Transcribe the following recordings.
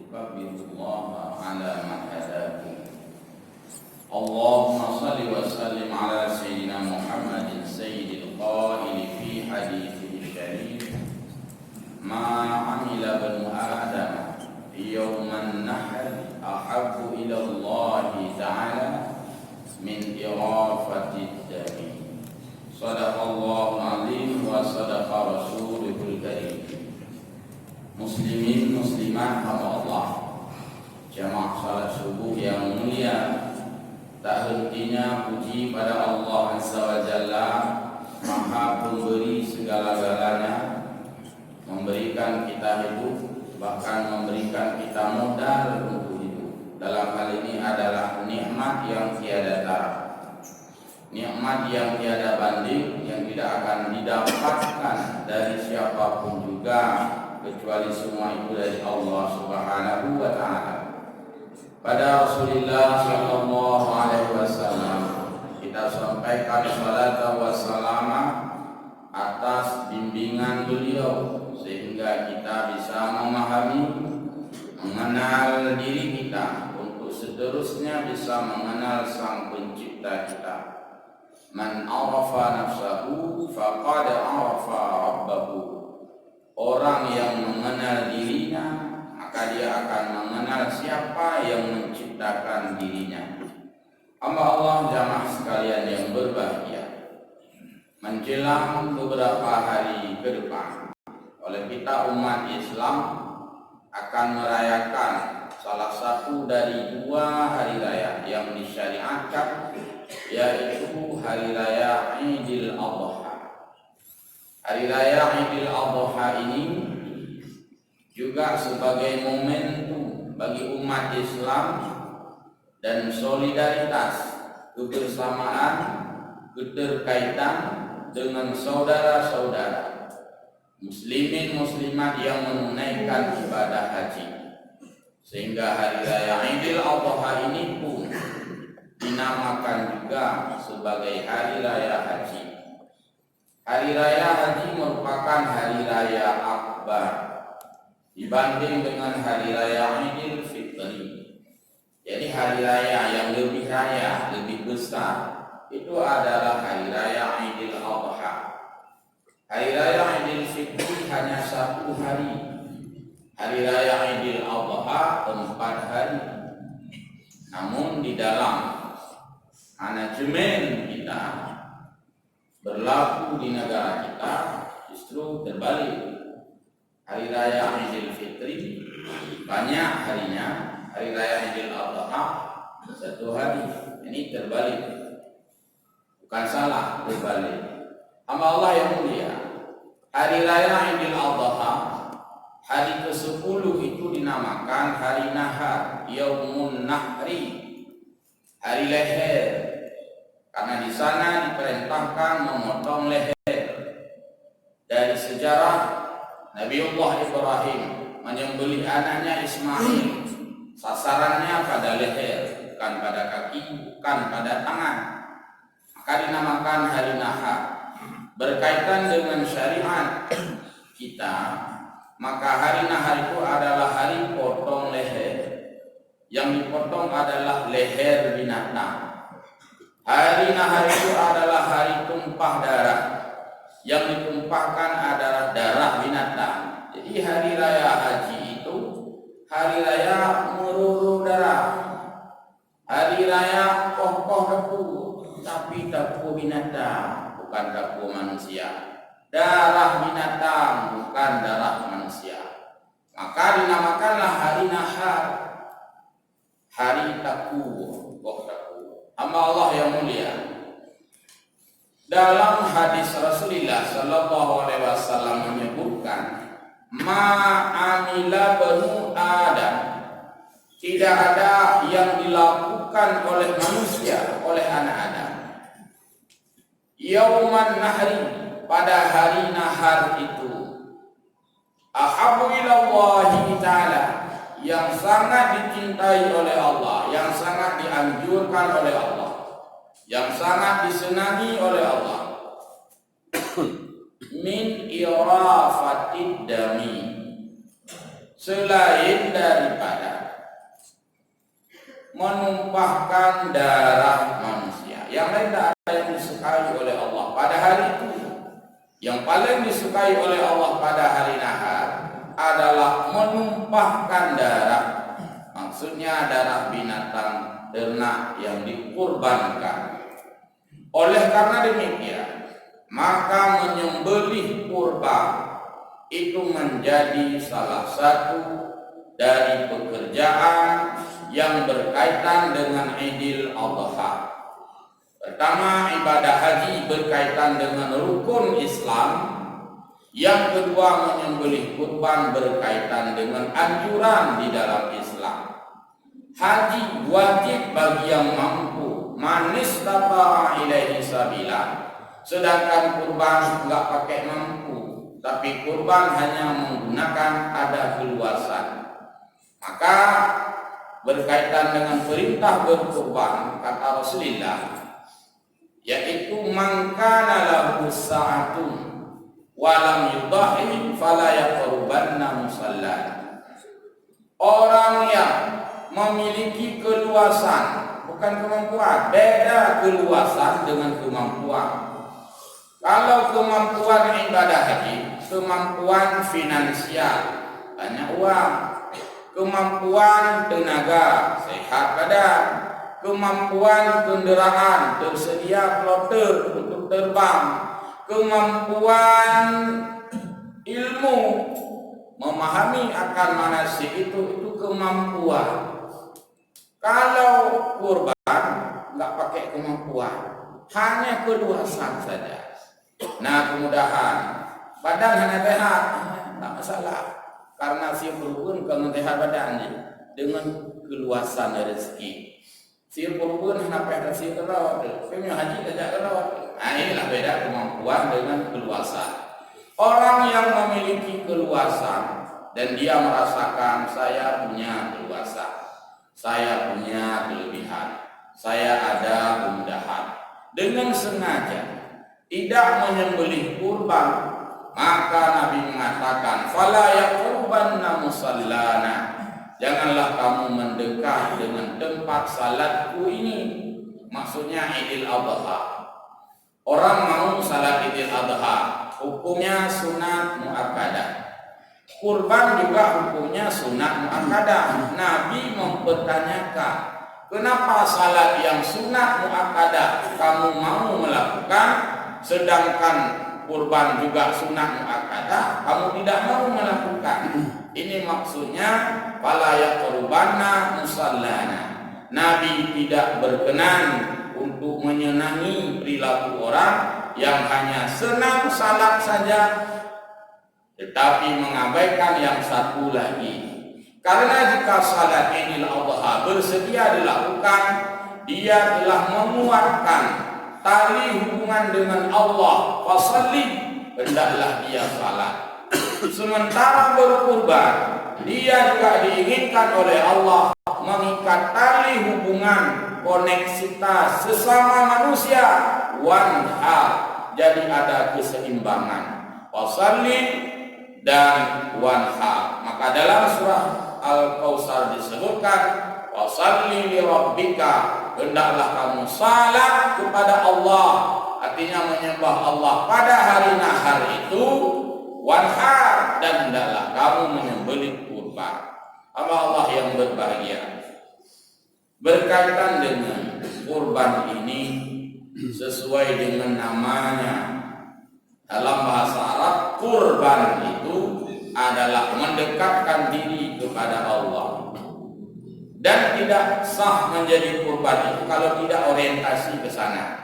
الله على ما هداكم. اللهم صل وسلم على سيدنا محمد سيد القائل في حديثه الشريف: ما عمل ابن آدم يوم النحر أحب إلى الله تعالى من إرافة الدم. صدق الله العظيم وصدق رسوله الكريم. Muslimin muslimat hamba Allah, jamaah salat subuh yang mulia, tak hentinya puji pada Allah Azza wa Jalla, Maha Pemberi segala-galanya, memberikan kita hidup, bahkan memberikan kita modal untuk hidup. Dalam hal ini adalah nikmat yang tiada tara, nikmat yang tiada banding, yang tidak akan didapatkan dari siapapun juga, kecuali semua itu dari Allah Subhanahu wa ta'ala. Pada Rasulullah sallallahu alaihi wasallam kita sampaikan salat wa salam atas bimbingan beliau, sehingga kita bisa memahami, mengenal diri kita, untuk seterusnya bisa mengenal Sang Pencipta kita. Man arafa nafsahu faqad arafa rabbahu. Orang yang mengenal dirinya, maka dia akan mengenal siapa yang menciptakan dirinya. Hamba Allah jamaah sekalian yang berbahagia, menjelang beberapa hari ke depan, oleh kita umat Islam akan merayakan salah satu dari dua hari raya yang disyariatkan, yaitu hari raya Idul Adha. Hari raya Idul Adha ini juga sebagai momentum bagi umat Islam dan solidaritas, kebersamaan, keterkaitan dengan saudara-saudara muslimin muslimat yang menunaikan ibadah haji. Sehingga hari raya Idul Adha ini pun dinamakan juga sebagai hari raya haji. Hari raya haji merupakan hari raya akbar dibanding dengan hari raya Idul Fitri. Jadi hari raya yang lebih raya, lebih besar, itu adalah hari raya Idul Adha. Hari raya Idul Fitri hanya 1 hari. Hari raya Idul Adha 4 hari. Namun di dalam manajemen kita, berlaku di negara kita, justru terbalik. Hari raya Idul Fitri banyak harinya, hari raya Idul Adha 1 hari. Ini terbalik, bukan salah, terbalik. Hamba Allah yang mulia, hari raya Idul Adha, hari ke-10 itu dinamakan hari Nahar, Yaumun Nahri, hari leher. Karena di sana diperintahkan memotong leher. Dari sejarah, Nabiullah Ibrahim menyembelih anaknya Ismail, sasarannya pada leher, bukan pada kaki, bukan pada tangan. Maka dinamakan hari Nahar. Berkaitan dengan syariat kita, maka hari Nahar itu adalah hari potong leher. Yang dipotong adalah leher binatang. Hari Nahar itu adalah hari tumpah darah. Yang ditumpahkan adalah darah binatang. Jadi hari raya haji itu hari raya meruru darah, hari raya kokoh debu, tapi debu binatang, bukan debu manusia. Darah binatang, bukan darah manusia. Maka dinamakanlah hari Nahar, hari takuh, hamba Allah yang mulia. Dalam hadis Rasulullah sallallahu alaihi wasallam menyebutkan, ma'amila banu Adam, tidak ada yang dilakukan oleh manusia, oleh anak Adam, yauman nahri, pada hari Nahar itu, ahabbu ilallahi ta'ala, yang sangat dicintai oleh Allah, yang sangat dianjurkan oleh Allah, yang sangat disenangi oleh Allah, min irafatid dami, selain daripada menumpahkan darah manusia. Yang lain tak ada yang disukai oleh Allah pada hari itu. Yang paling disukai oleh Allah pada hari nahar adalah menumpahkan darah. Maksudnya darah binatang ternak yang dikurbankan. Oleh karena demikian, maka menyembelih kurban itu menjadi salah satu dari pekerjaan yang berkaitan dengan Idul Adha. Pertama, ibadah haji berkaitan dengan rukun Islam. Yang kedua, menyembelih kurban berkaitan dengan anjuran di dalam Islam. Haji wajib bagi yang mampu, man istata'a ilaihi sabila. Sedangkan kurban enggak pakai mampu, tapi kurban hanya menggunakan ada keluasan. Maka berkaitan dengan perintah berkurban, kata Rasulullah, yaitu man kana lahu sa'atun wa lam yudhi fala yaqrubanna musallana. Orang yang memiliki keluasan, bukan kemampuan, beda keluasan dengan kemampuan. Kalau kemampuan ibadah haji, kemampuan finansial, banyak uang, kemampuan tenaga, sehat badan, kemampuan kendaraan, tersedia kloter untuk terbang, kemampuan ilmu, memahami akan manasik itu kemampuan. Kalau kurban nggak pakai kemampuan, hanya keluasan saja. Nah, kemudahan badan hanya sehat, tak masalah, karena si kurban kalau sehat badannya dengan keluasan rezeki. Si kurban hanya pada si kelot, punya haji tidak kelot. Nah, inilah beda kemampuan dengan keluasan. Orang yang memiliki keluasan dan dia merasakan saya punya keluasan, saya punya kelebihan, saya ada kemudahan, dengan sengaja tidak menyembelih kurban, maka Nabi mengatakan fala yaqrubanna musallana, janganlah kamu mendekat dengan tempat salatku ini. Maksudnya Idul Adha. Orang mau salat Idul Adha, hukumnya sunat muakkadah. Kurban juga hukumnya sunat muakkadah. Nabi mempertanyakan, kenapa salat yang sunat muakkadah kamu mau melakukan, sedangkan kurban juga sunat muakkadah kamu tidak mau melakukan? Ini maksudnya fala yaqrubanna musallana. Nabi tidak berkenan untuk menyenangi perilaku orang yang hanya senang salat saja, tetapi mengabaikan yang satu lagi. Karena jika salat Idul Adha bersedia dilakukan, dia telah menguatkan tali hubungan dengan Allah. Fasalli, hendaklah dia salat. Sementara berkurban, dia juga diinginkan oleh Allah mengikat tali hubungan koneksitas sesama manusia, wanhar, jadi ada keseimbangan fasalli dan wanhar. Maka dalam surah Al-Kautsar disebutkan fasalli li rabbika, hendaklah kamu salat kepada Allah, artinya menyembah Allah pada hari nahar itu, wanhar, dan hendaklah kamu menyembelih kurban. Hamba Allah yang berbahagia, berkaitan dengan kurban ini sesuai dengan namanya. Dalam bahasa Arab, kurban itu adalah mendekatkan diri kepada Allah, dan tidak sah menjadi kurban itu kalau tidak orientasi ke sana.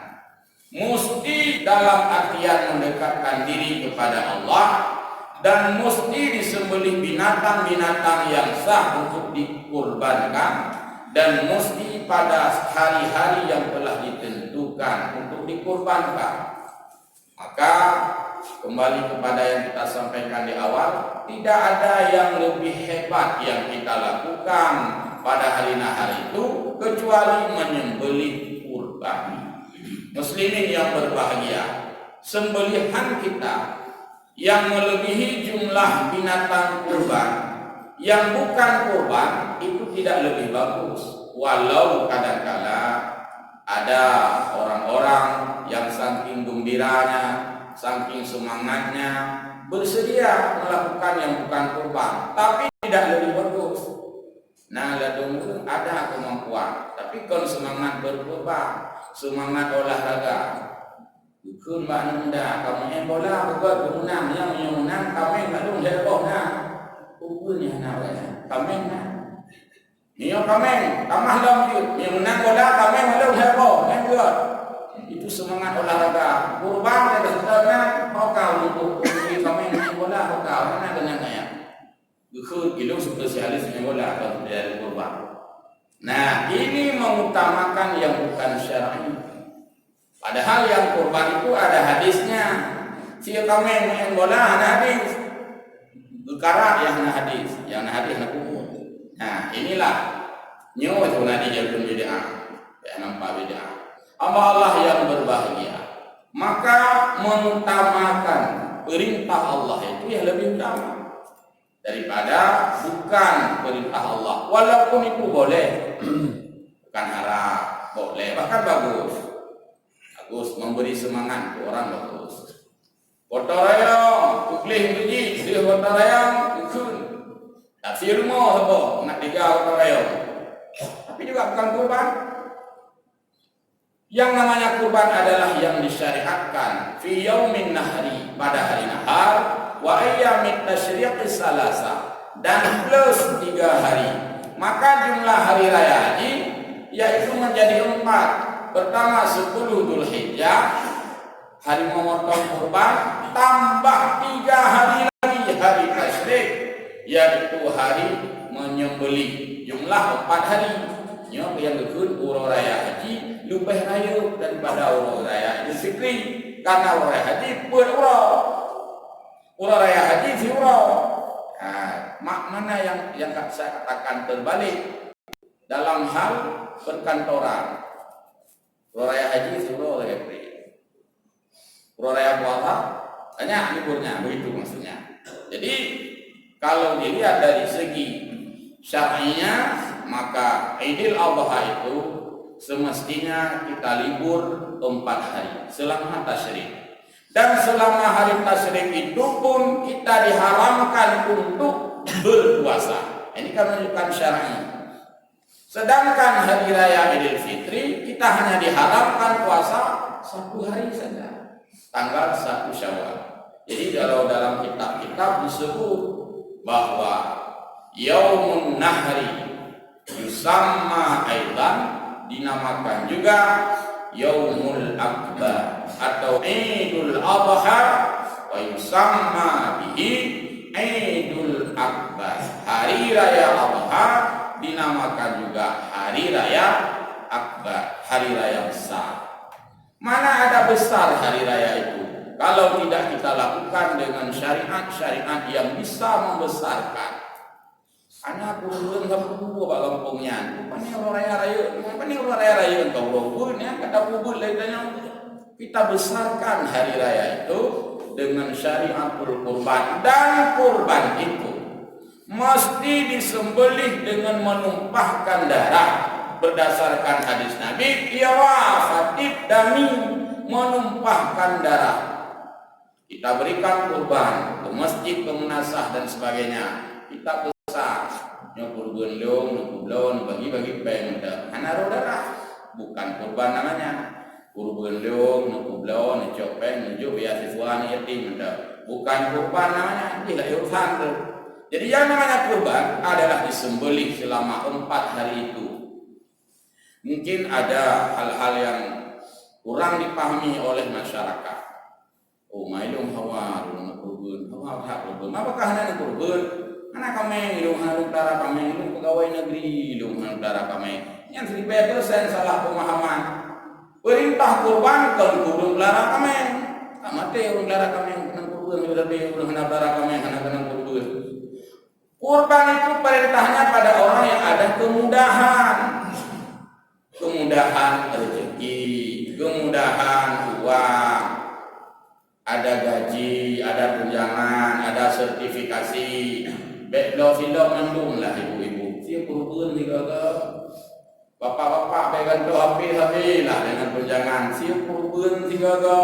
Mesti dalam artian mendekatkan diri kepada Allah, dan mesti disembelih binatang-binatang yang sah untuk dikurbankan, dan mesti pada hari-hari yang telah ditentukan untuk dikurbankan. Maka kembali kepada yang kita sampaikan di awal, tidak ada yang lebih hebat yang kita lakukan pada hari nahar itu kecuali menyembelih kurban. Muslimin yang berbahagia, sembelihan kita yang melebihi jumlah binatang kurban yang bukan kurban itu tidak lebih bagus. Walau kadang-kala ada orang-orang yang saking gembiranya, saking semangatnya bersedia melakukan yang bukan kurban, tapi tidak lebih bagus. Nah, ladung ada kemampuan, tapi kalau semangat berkurban, semangat olahraga, bukan makna muda. Kamu yang bola buat menang, yang menang kami ladung heboh nah, ukurnya nak kami nah. Nio kami, tamah dalam yang menang bola kami ladung heboh, yang buat. Itu semangat olahraga. Kurban dari saudara, kau untuk kami main bola, kau mana dengan saya? Bukan itu spesialis main bola kalau dari kurban. Nah, ini mengutamakan yang bukan syar'i. Padahal yang kurban itu ada hadisnya. Siapa kami main bola ada hadis. Berkarat yang ada hadis, yang ada hadis nak kubur. Nah, inilah nyawa itu nanti jadi bid'ah. Ya nampak bid'ah. Hamba Allah yang berbahagia, maka mengutamakan perintah Allah itu yang lebih utama daripada bukan perintah Allah. Walaupun itu boleh, bukan haram, boleh, bahkan bagus. Bagus memberi semangat ke orang bagus. Kotorayang, tuklih biji, dia kotorayang, ikut. Tapi rumah apa? Nak tiga kotorayang. Tapi juga bukan kurban. Yang namanya kurban adalah yang disyariatkan fi yaumin nahri, pada hari nahar, wa ayyamit tasyriqis salasa, dan plus 3 hari. Maka jumlah hari raya haji yaitu menjadi 4. Pertama 10 Dzulhijjah, hari memotong kurban, tambah 3 hari lagi hari tasyrik, yaitu hari menyembelih. Jumlah 4 hari. Yang ikut urus raya haji lebih raya daripada urus raya Idul Fitri, karena urus raya haji urus raya haji urus. Mana yang saya katakan terbalik dalam hal perkantoran. Urus raya haji urus raya Fitri, urus raya puasa banyak liburnya, begitu maksudnya. Jadi kalau dilihat dari segi syar'inya, maka Idul Adha itu semestinya kita libur 4 hari selama tasyrik. Dan selama hari tasyrik itu pun kita diharamkan untuk berpuasa. Ini kan menunjukkan syar'i. Sedangkan hari raya Idul Fitri kita hanya diharamkan puasa 1 hari saja, tanggal 1 Syawal. Jadi kalau dalam kitab-kitab disebut bahwa Yaumun Nahri yusamma aidan, dinamakan juga Yaumul Akbar atau Idul Adha, wa yusamma bihi Idul Akbar. Hari raya Adha dinamakan juga hari raya Akbar, hari raya besar. Mana ada besar hari raya itu kalau tidak kita lakukan dengan syariat-syariat yang bisa membesarkan. Anak kurun kampung pak kampungnya. Pani orang raya kau robun ya kata kubur lainnya. Kita besarkan hari raya itu dengan syariatul kurban, dan kurban itu mesti disembelih dengan menumpahkan darah berdasarkan hadis Nabi, ya wafatid dami, menumpahkan darah. Kita berikan kurban ke masjid, ke munasah dan sebagainya. Kita nyukur gendong, nyukur blon, bagi-bagi pemda. Hana darah, bukan kurban namanya. Kurban gendong, nyukur blon, nyukur peng, nyukur beasiswa yatim, bukan kurban namanya. Tidak urusan tu. Jadi yang namanya kurban adalah disembelih selama 4 hari itu. Mungkin ada hal-hal yang kurang dipahami oleh masyarakat. Oh, mailung hawa, kurban, kurban. Apakah hanya kurban? Anak kami, ilung darah kami, ilung pegawai negeri, ilung darah kami. Yang 1000% salah pemahaman. Perintah kurban kalau kurban darah kami. Tak mati urung darah kami, kena kurban, lebih urung darah kami, kena kurban. Kurban itu perintahnya pada orang yang ada kemudahan. Kemudahan rezeki, kemudahan uang, ada gaji, ada tunjangan, ada sertifikasi, Baiklah film mandung lah ibu-ibu. Dia kurban juga ke. Bapak-bapak pegang tu habis lah dengan tunjangan. Dia kurban juga ke.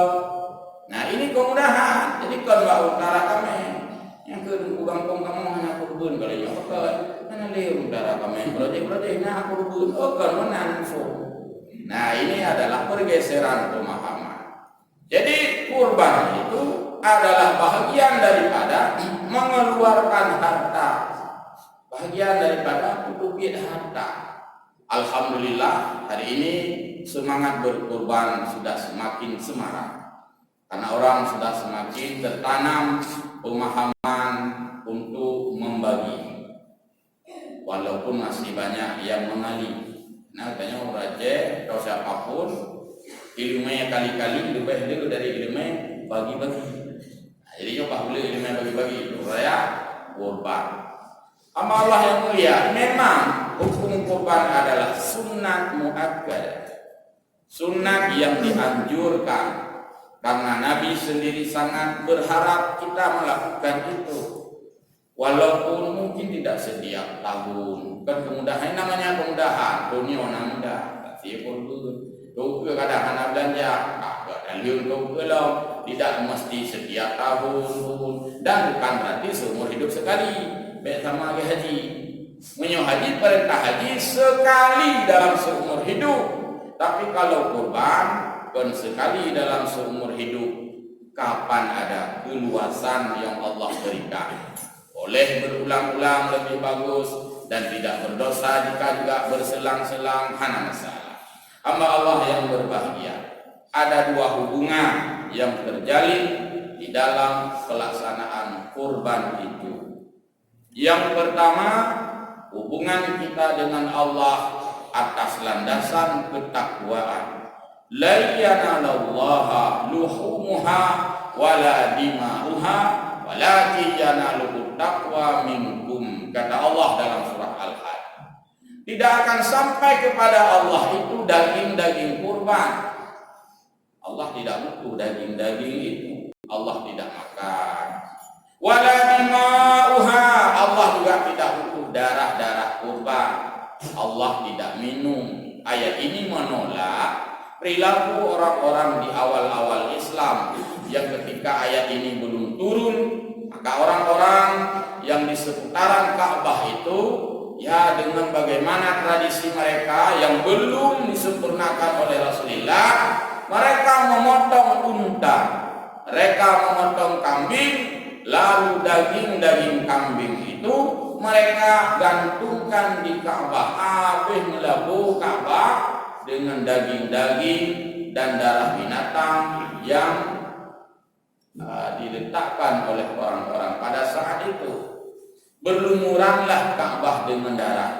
Nah ini kemudahan. Jadi kalau utara kami yang ke kampung kamu hanya kurban kalau yang pakai hanya lihat utara kami projek-projeknya kurban. Oh kalau nanfu. Nah ini adalah pergeseran pemahaman. Jadi kurban itu adalah bahagian daripada mengeluarkan harta, bahagian daripada duit harta. Alhamdulillah hari ini semangat berkurban sudah semakin semarak karena orang sudah semakin tertanam pemahaman untuk membagi, walaupun masih banyak yang mengalih. Nah katanya orang Aceh atau siapapun ilmunya kali-kali lebih dari ilmu bagi-bagi. Jadi coba boleh ilmu bagi-bagi itu raya kurban. Ama Allah yang mulia, memang hukum kurban adalah sunnah muakkadah, sunnah yang dianjurkan karena Nabi sendiri sangat berharap kita melakukan itu. Walaupun mungkin tidak setiap tahun, kan kemudahan namanya kemudahan, dunia orang mudah, tapi kurban. Kau kadang anak belanja, dalil kau belum, tidak mesti setiap tahun dan bukan berarti seumur hidup sekali. Baik sama haji, menyo haji perintah haji sekali dalam seumur hidup. Tapi kalau kurban kan sekali dalam seumur hidup. Kapan ada keluasan yang Allah berikan? Boleh berulang-ulang lebih bagus dan tidak berdosa jika juga berselang-selang, hana masalah. Hamba Allah yang berbahagia, ada dua hubungan yang terjalin di dalam pelaksanaan kurban itu. Yang pertama, hubungan kita dengan Allah atas landasan ketakwaan. La yanalallaha luhumuha wala dima'uha walakin yanaluhu taqwa minkum, kata Allah dalam surah Al-Hajj. Tidak akan sampai kepada Allah itu daging-daging kurban. Allah tidak butuh daging-daging itu. Allah tidak makan. Wala dima'uha, Allah juga tidak butuh darah-darah kurban. Allah tidak minum. Ayat ini menolak perilaku orang-orang di awal-awal Islam yang ketika ayat ini belum turun, maka orang-orang yang di seputaran Ka'bah itu ya dengan bagaimana tradisi mereka yang belum disempurnakan oleh Rasulullah, mereka memotong unta, mereka memotong kambing, lalu daging-daging kambing itu mereka gantungkan di Ka'bah, habis melabuh Ka'bah dengan daging-daging dan darah binatang yang diletakkan oleh orang-orang pada saat itu. Berlumuranlah Ka'bah dengan darah.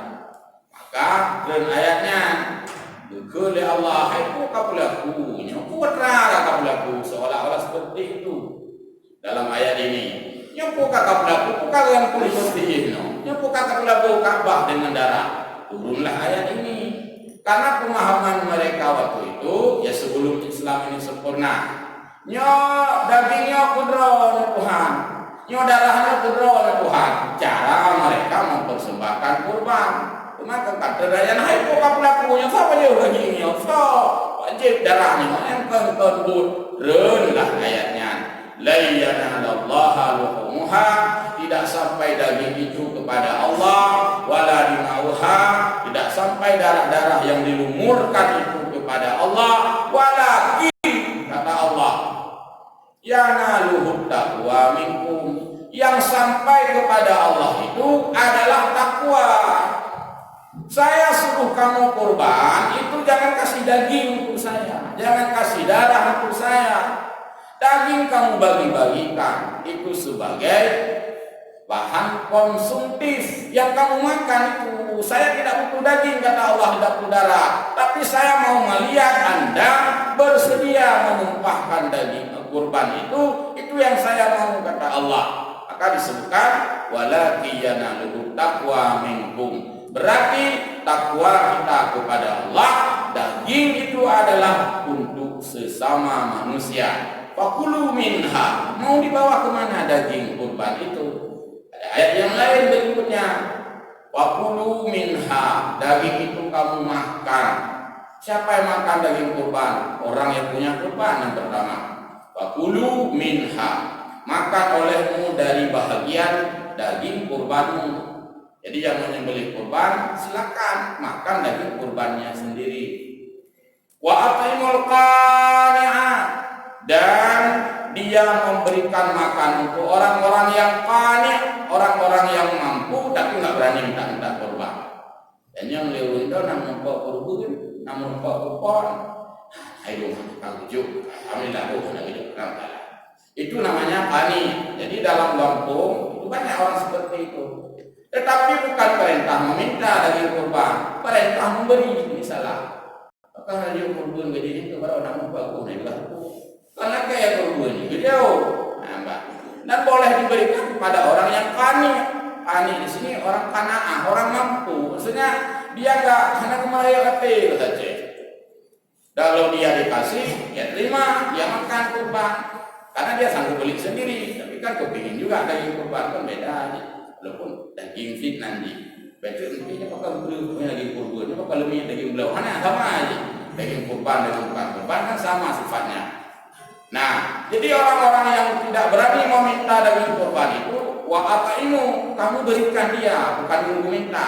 Maka dan ayatnya Dukuli Allah itu kapulaku, nyokura kapulaku, seolah-olah seperti itu dalam ayat ini. Nyokura kapulaku, bukan yang kulit seperti ini. Nyokura kapulaku Ka'bah dengan darah. Turunlah ayat ini karena pemahaman mereka waktu itu ya sebelum Islam ini sempurna. Dagingnya kudro Tuhan, darahnya kudro Tuhan. Cara mereka mempersembahkan kurban. Maka kata daya naik kok pelakunya siapa dia dagingnya? So wajib darahnya yang kebut. Renlah ayatnya. La yanalallaha luhumuha, tidak sampai daging itu kepada Allah, wala dimauha, tidak sampai darah-darah yang dilumurkan itu kepada Allah, walakin kata Allah yanaluhu taqwa minkum, yang sampai kepada Allah itu adalah takwa. Saya suruh kamu kurban itu jangan kasih daging untuk saya, jangan kasih darah untuk saya. Daging kamu bagi-bagikan itu sebagai bahan konsumtif yang kamu makan itu. Saya tidak butuh daging, kata Allah, tidak butuh darah, tapi saya mau melihat Anda bersedia menumpahkan daging kurban itu yang saya mau, kata Allah. Maka disebutkan walaki yanaluhu taqwa minkum, berarti takwa kita kepada Allah, daging itu adalah untuk sesama manusia. Fakulu minha, mau dibawa kemana daging kurban itu? Ayat yang lain berikutnya, wakulu minha, daging itu kamu makan. Siapa yang makan daging kurban? Orang yang punya kurban yang pertama. Wakulu minha, makan olehmu dari bahagian daging kurbanmu. Jadi yang menyembelih kurban silakan makan daging kurbannya sendiri. Wa atimul qani'a, dan dia memberikan makan untuk orang-orang yang qani', orang-orang yang mampu tapi nggak berani minta kurban. Dan yang lewat itu namun kurban, namun kurban, ayo kagujuk, alhamdulillah itu namanya qani'. Jadi dalam kampung itu banyak orang seperti itu. Tetapi bukan perintah meminta daging kurban, perintah memberi misalnya. Maka dia kurban gede itu baru nak bagus nih lah. Karena kayak kurban itu jauh, dan boleh diberikan kepada orang yang qani. Qani di sini orang qanaah, orang mampu. Maksudnya dia enggak hanya kemarin kecil saja. Kalau dia dikasih, ya terima, dia makan kurban. Karena dia sanggup beli sendiri. Tapi kan kepingin juga daging kurban kan beda aja. Walaupun daging fit nanti. Betul, ini bakal punya daging kurban, ini bakal lebih daging belau. Hanya sama aja. Daging kurban dengan bukan kurban kan sama sifatnya. Nah, jadi orang-orang yang tidak berani meminta daging kurban itu, wa ataimu, kamu berikan dia, bukan nunggu minta.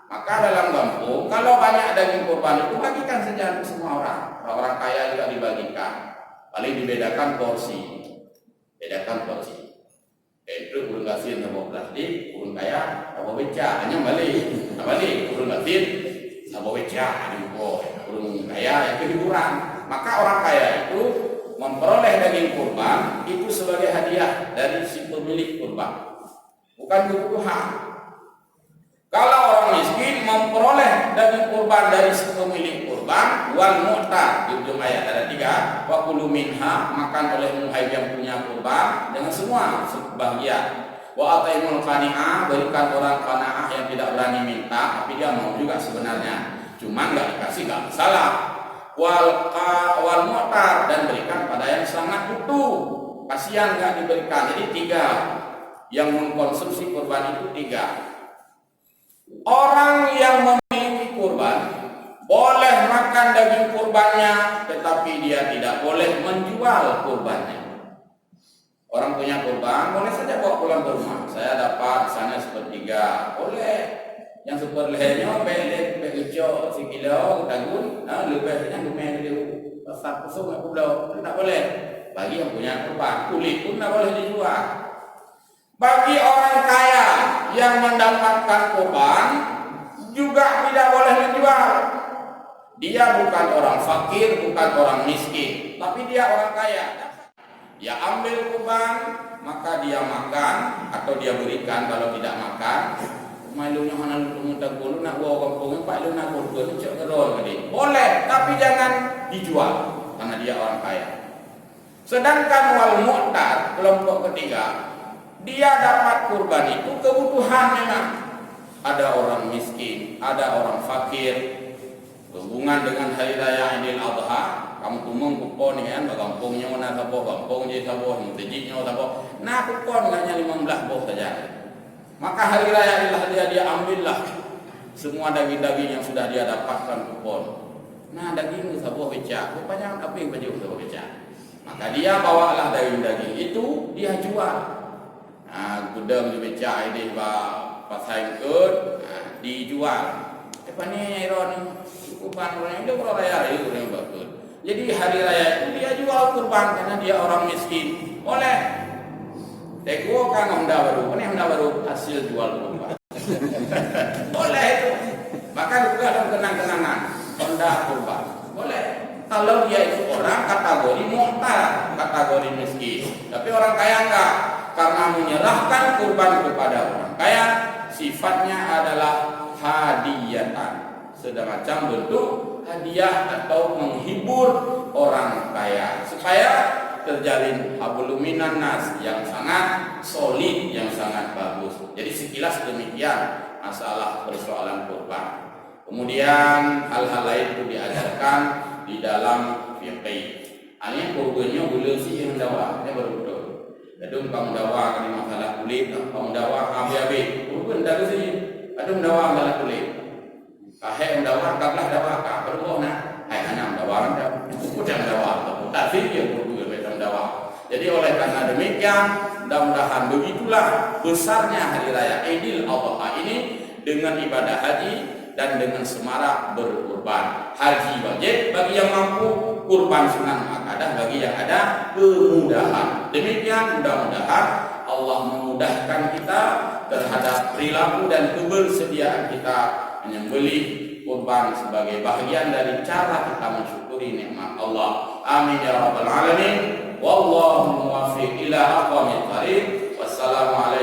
Maka dalam kampung, kalau banyak daging kurban itu bagikan saja untuk semua orang. Orang kaya juga dibagikan. Paling dibedakan porsi. Bedakan porsi. Itu urun gasin sama plastik, urun kaya sama beca, hanya balik, urun gasin sama beca, urun kaya yang kehiburan. Maka orang kaya itu memperoleh daging kurban itu sebagai hadiah dari si pemilik kurban, bukan kebutuhan. Kalau orang miskin memperoleh daging kurban dari si pemilik kurban, wal mu'tar, di ujung ayat ada 3, wa kulu minha, makan oleh muhai yang punya kurban dengan semua sebahagian. Wa ataimul qani'ah, berikan orang qanaah yang tidak berani minta tapi dia mau juga sebenarnya, cuma enggak dikasih enggak masalah. Wal mu'tar, dan berikan pada yang sangat butuh, kasihan enggak diberikan. Jadi 3 yang mengkonsumsi kurban itu 3. Orang yang memiliki kurban boleh makan daging kurbannya, tetapi dia tidak boleh menjual kurbannya. Orang punya kurban boleh saja bawa pulang ke rumah. Saya dapat sana 1/3, boleh. Yang seperlehnya belek, begitu sekilo, tagun, lebihnya lumayan dia pasar kosong aku belum, tak boleh. Bagi yang punya kurban, kulit pun tak boleh dijual. Bagi orang kaya yang mendapatkan kurban juga tidak boleh menjual. Dia bukan orang fakir, bukan orang miskin, tapi dia orang kaya. Dia ambil kurban, maka dia makan atau dia berikan. Kalau tidak makan, malunya mana lu muntah gulu nak bawa kampung pak lu nak kurban cek ngerol gede. Boleh, tapi jangan dijual karena dia orang kaya. Sedangkan wal mu'tar, kelompok ketiga, dia dapat kurban itu kebutuhan memang. Ada orang miskin, ada orang fakir. Hubungan dengan hari raya Idul Adha, kamu tumung kupon kan, kampungnya mana sabo, kampung je sabo, mutejiknya sabo. Nah kupon hanya 15 boh saja. Maka hari raya Idul Adha dia ambillah semua daging-daging yang sudah dia dapatkan kupon. Nah daging sabo becak, rupanya apa yang baju sabo becak. Maka dia bawalah daging-daging itu, dia jual. Gudang di becak ini pasang ikut dijual. Apa ni iron kurban orang itu kalau raya itu yang bagus. Jadi hari raya itu dia jual kurban karena dia orang miskin. Boleh. Teko kan Honda baru, ini Honda baru hasil jual kurban. Boleh itu. Maka juga ada kenang-kenangan Honda kurban. Boleh. Kalau dia itu orang kategori mu'tar, kategori miskin. Tapi orang kaya enggak. Karena menyerahkan kurban kepada orang kaya sifatnya adalah hadiyatan, semacam bentuk hadiah atau menghibur orang kaya supaya terjalin hablum minan nas yang sangat solid, yang sangat bagus. Jadi sekilas demikian masalah persoalan kurban. Kemudian hal-hal lain itu diajarkan di dalam fiqih. Ini kurbannya boleh sih yang dawa, ini baru betul. Adung kamu dawa kali masalah kulit, kamu dawa habis-habis. Bukan dah ke sini. Adung dawa masalah kulit. Kahai dawa kaklah dawa kah berbuah nak. Hai anak dawa anda. Bukan dawa. Tak fikir berburu macam dawa. Jadi oleh karena demikian, mudah-mudahan begitulah besarnya hari raya Idul Adha ini dengan ibadah haji dan dengan semarak berkurban. Haji wajib bagi yang mampu, kurban sunnah muakkadah bagi yang ada kemudahan. Demikian mudah-mudahan Allah memudahkan kita terhadap perilaku dan kebersediaan kita menyembelih kurban sebagai bahagian dari cara kita mensyukuri nikmat Allah. Amin ya rabbal alamin. Wallahu muwaffiq ila aqwamit thariq. Wassalamu alaikum